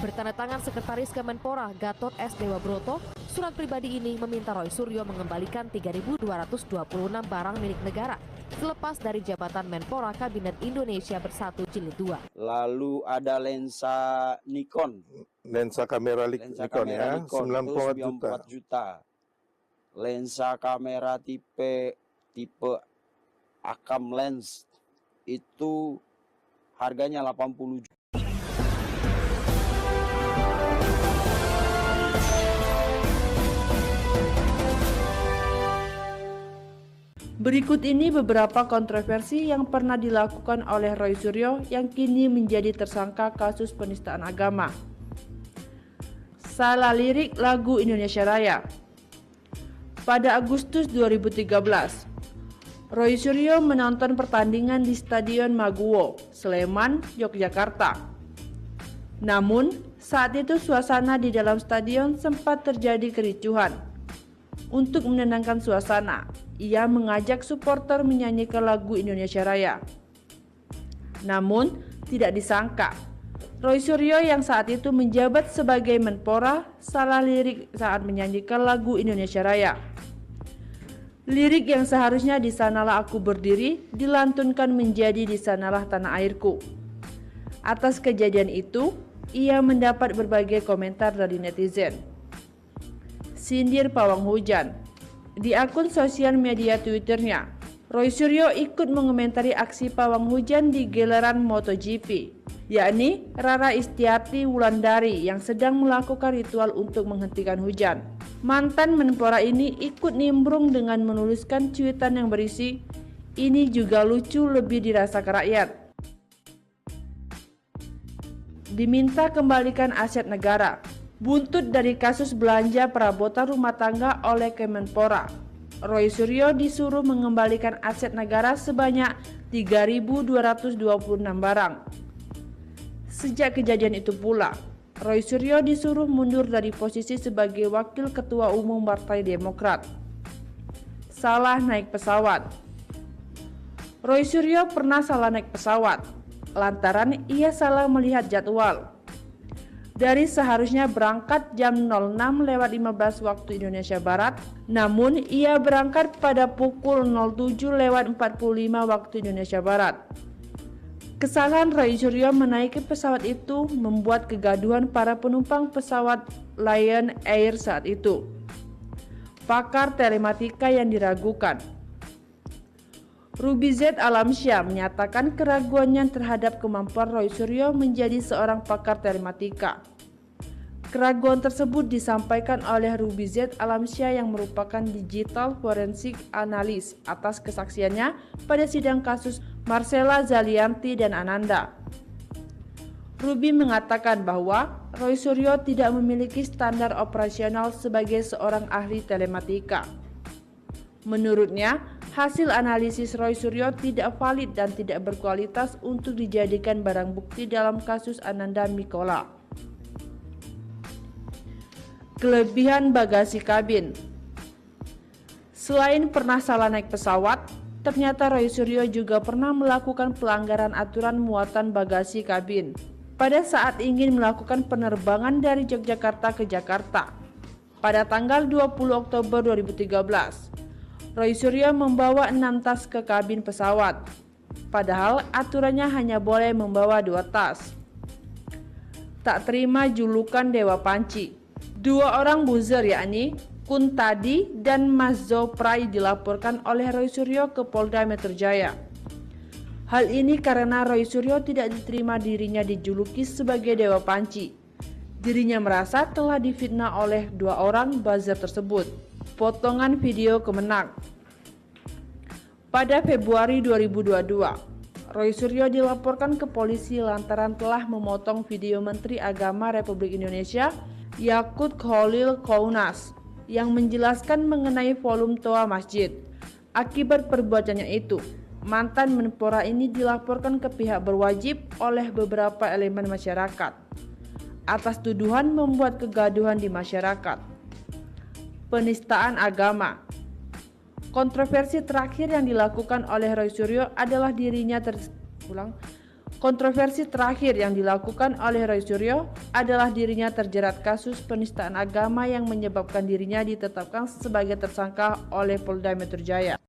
Bertanda tangan Sekretaris Kemenpora Gatot S. Dewabroto, surat pribadi ini meminta Roy Suryo mengembalikan 3.226 barang milik negara selepas dari jabatan Menpora Kabinet Indonesia Bersatu Jilid 2. Lalu ada lensa Nikon. Lensa kamera Nikon ya, 94 juta. Lensa kamera tipe Akam lens itu harganya 80 juta. Berikut ini beberapa kontroversi yang pernah dilakukan oleh Roy Suryo yang kini menjadi tersangka kasus penistaan agama. Salah lirik lagu Indonesia Raya. Pada Agustus 2013, Roy Suryo menonton pertandingan di Stadion Maguwo, Sleman, Yogyakarta. Namun, saat itu suasana di dalam stadion sempat terjadi kericuhan. Untuk menenangkan suasana, ia mengajak supporter menyanyikan lagu Indonesia Raya. Namun, tidak disangka, Roy Suryo yang saat itu menjabat sebagai Menpora salah lirik saat menyanyikan lagu Indonesia Raya. Lirik yang seharusnya "Di sanalah aku berdiri" dilantunkan menjadi "Di sanalah tanah airku". Atas kejadian itu, ia mendapat berbagai komentar dari netizen. Sindir pawang hujan. Di akun sosial media Twitternya, Roy Suryo ikut mengomentari aksi pawang hujan di gelaran MotoGP, yakni Rara Istiarti Wulandari yang sedang melakukan ritual untuk menghentikan hujan. Mantan Menpora ini ikut nimbrung dengan menuliskan cuitan yang berisi, "Ini juga lucu, lebih dirasakan rakyat. Diminta kembalikan aset negara." Buntut dari kasus belanja perabotan rumah tangga oleh Kemenpora, Roy Suryo disuruh mengembalikan aset negara sebanyak 3.226 barang. Sejak kejadian itu pula, Roy Suryo disuruh mundur dari posisi sebagai Wakil Ketua Umum Partai Demokrat. Salah naik pesawat. Roy Suryo pernah salah naik pesawat, lantaran ia salah melihat jadwal. Dari seharusnya berangkat jam 06.15 waktu Indonesia Barat, namun ia berangkat pada pukul 07.45 waktu Indonesia Barat. Kesalahan Roy Suryo menaiki pesawat itu membuat kegaduhan para penumpang pesawat Lion Air saat itu. Pakar telematika yang diragukan. Ruby Z Alamsyah menyatakan keraguannya terhadap kemampuan Roy Suryo menjadi seorang pakar telematika. Keraguan tersebut disampaikan oleh Ruby Z Alamsyah yang merupakan digital forensik analis atas kesaksiannya pada sidang kasus Marcella Zalianty dan Ananda. Ruby mengatakan bahwa Roy Suryo tidak memiliki standar operasional sebagai seorang ahli telematika. Menurutnya, hasil analisis Roy Suryo tidak valid dan tidak berkualitas untuk dijadikan barang bukti dalam kasus Ananda Mikola. Kelebihan bagasi kabin. Selain pernah salah naik pesawat, ternyata Roy Suryo juga pernah melakukan pelanggaran aturan muatan bagasi kabin. Pada saat ingin melakukan penerbangan dari Yogyakarta ke Jakarta, pada tanggal 20 Oktober 2013, Roy Suryo membawa 6 tas ke kabin pesawat, padahal aturannya hanya boleh membawa 2 tas. Tak terima julukan Dewa Panci. 2 orang buzzer yakni Kuntadi dan Mas Zoprai dilaporkan oleh Roy Suryo ke Polda Metro Jaya. Hal ini karena Roy Suryo tidak diterima dirinya dijuluki sebagai Dewa Panci. Dirinya merasa telah difitnah oleh 2 orang buzzer tersebut. Potongan video Kemenang. Pada Februari 2022, Roy Suryo dilaporkan ke polisi lantaran telah memotong video Menteri Agama Republik Indonesia Yakut Khalil Qounas yang menjelaskan mengenai volume toa masjid. Akibat perbuatannya itu, mantan Menpora ini dilaporkan ke pihak berwajib oleh beberapa elemen masyarakat atas tuduhan membuat kegaduhan di masyarakat. Penistaan agama. Kontroversi terakhir yang dilakukan oleh Roy Suryo adalah dirinya Kontroversi terakhir yang dilakukan oleh Roy Suryo adalah dirinya terjerat kasus penistaan agama yang menyebabkan dirinya ditetapkan sebagai tersangka oleh Polda Metro Jaya.